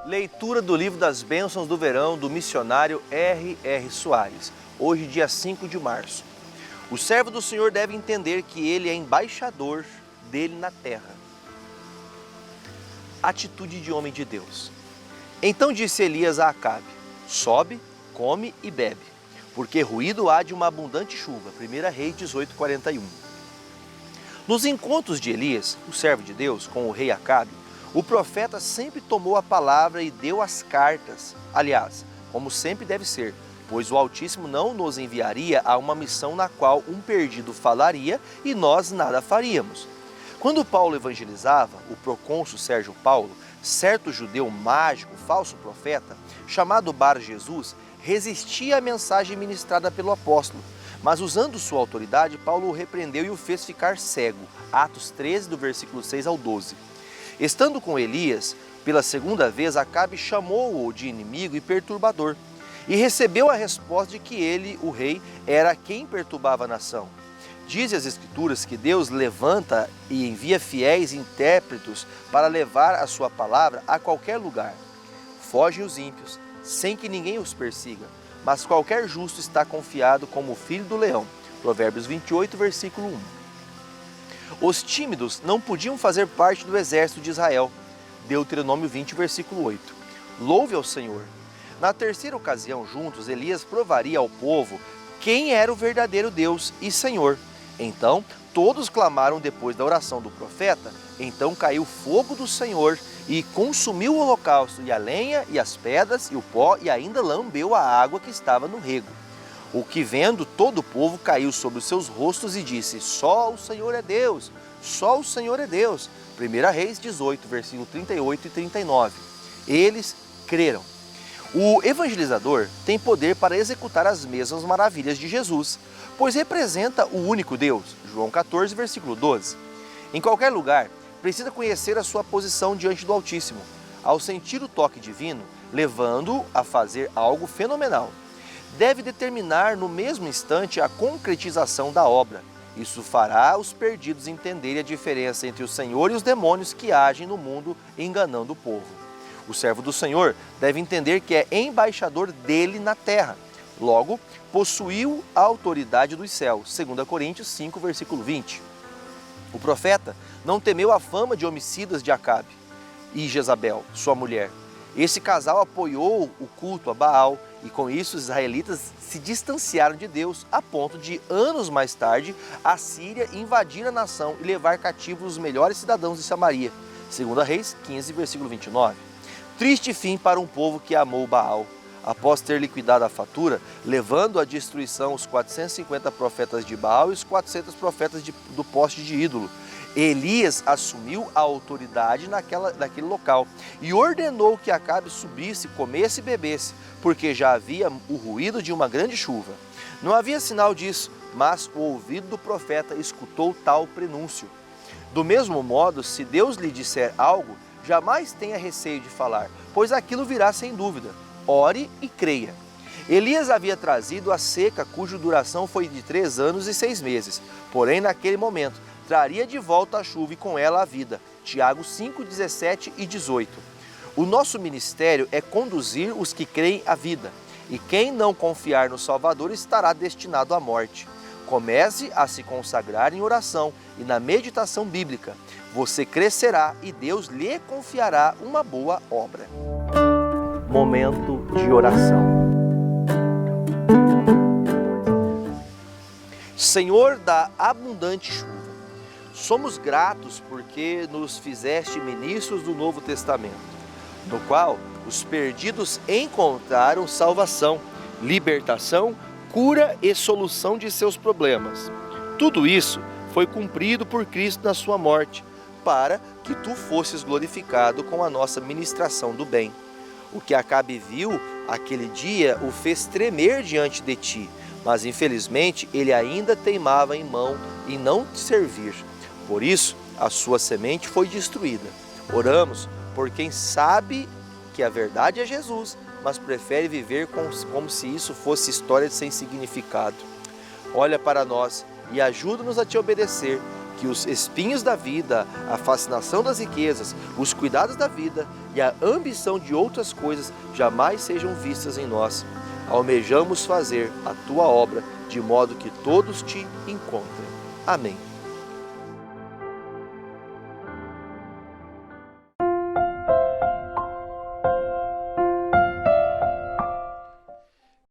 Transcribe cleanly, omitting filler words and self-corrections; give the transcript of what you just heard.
Leitura do Livro das Bênçãos do Verão do missionário R.R. Soares, hoje dia 5 de março. O servo do Senhor deve entender que ele é embaixador dele na terra. Atitude de homem de Deus. Então disse Elias a Acabe: sobe, come e bebe, porque ruído há de uma abundante chuva. 1 Reis 18:41. Nos encontros de Elias, o servo de Deus, com o rei Acabe, o profeta sempre tomou a palavra e deu as cartas. Aliás, como sempre deve ser, pois o Altíssimo não nos enviaria a uma missão na qual um perdido falaria e nós nada faríamos. Quando Paulo evangelizava, o procônsul Sérgio Paulo, certo judeu mágico, falso profeta, chamado Bar Jesus, resistia à mensagem ministrada pelo apóstolo, mas usando sua autoridade, Paulo o repreendeu e o fez ficar cego. Atos 13, do versículo 6 ao 12. Estando com Elias, pela segunda vez, Acabe chamou-o de inimigo e perturbador, e recebeu a resposta de que ele, o rei, era quem perturbava a nação. Diz as Escrituras que Deus levanta e envia fiéis intérpretos para levar a sua palavra a qualquer lugar. Fogem os ímpios, sem que ninguém os persiga, mas qualquer justo está confiado como o filho do leão. Provérbios 28, versículo 1. Os tímidos não podiam fazer parte do exército de Israel. Deuteronômio 20, versículo 8. Louve ao Senhor. Na terceira ocasião, juntos, Elias provaria ao povo quem era o verdadeiro Deus e Senhor. Então, todos clamaram depois da oração do profeta. Então caiu fogo do Senhor e consumiu o holocausto, e a lenha, e as pedras, e o pó, e ainda lambeu a água que estava no rego. O que vendo todo o povo caiu sobre os seus rostos e disse: só o Senhor é Deus, só o Senhor é Deus. 1 Reis 18, versículo 38 e 39. Eles creram. O evangelizador tem poder para executar as mesmas maravilhas de Jesus, pois representa o único Deus. João 14, versículo 12. Em qualquer lugar, precisa conhecer a sua posição diante do Altíssimo, ao sentir o toque divino, levando-o a fazer algo fenomenal. Deve determinar no mesmo instante a concretização da obra. Isso fará os perdidos entenderem a diferença entre o Senhor e os demônios que agem no mundo enganando o povo. O servo do Senhor deve entender que é embaixador dele na terra. Logo, possuiu a autoridade dos céus. 2 Coríntios 5, versículo 20. O profeta não temeu a fama de homicidas de Acabe e Jezabel, sua mulher. Esse casal apoiou o culto a Baal e com isso os israelitas se distanciaram de Deus a ponto de, anos mais tarde, a Síria invadir a nação e levar cativos os melhores cidadãos de Samaria. 2 Reis 15, versículo 29. Triste fim para um povo que amou Baal. Após ter liquidado a fatura, levando à destruição os 450 profetas de Baal e os 400 profetas do poste de ídolo, Elias assumiu a autoridade naquele local e ordenou que Acabe subisse, comesse e bebesse, porque já havia o ruído de uma grande chuva. Não havia sinal disso, mas o ouvido do profeta escutou tal prenúncio. Do mesmo modo, se Deus lhe disser algo, jamais tenha receio de falar, pois aquilo virá sem dúvida. Ore e creia. Elias havia trazido a seca, cuja duração foi de 3 anos e 6 meses. Porém, naquele momento, traria de volta a chuva e com ela a vida. Tiago 5, 17 e 18. O nosso ministério é conduzir os que creem à vida. E quem não confiar no Salvador estará destinado à morte. Comece a se consagrar em oração e na meditação bíblica. Você crescerá e Deus lhe confiará uma boa obra. Momento de oração. Senhor da abundante chuva, somos gratos porque nos fizeste ministros do Novo Testamento, no qual os perdidos encontraram salvação, libertação, cura e solução de seus problemas. Tudo isso foi cumprido por Cristo na sua morte, para que tu fosses glorificado com a nossa ministração do bem. O que Acabe viu aquele dia o fez tremer diante de ti, mas infelizmente ele ainda teimava em não te servir. Por isso, a sua semente foi destruída. Oramos por quem sabe que a verdade é Jesus, mas prefere viver como se isso fosse história sem significado. Olha para nós e ajuda-nos a te obedecer, que os espinhos da vida, a fascinação das riquezas, os cuidados da vida e a ambição de outras coisas jamais sejam vistas em nós. Almejamos fazer a tua obra de modo que todos te encontrem. Amém.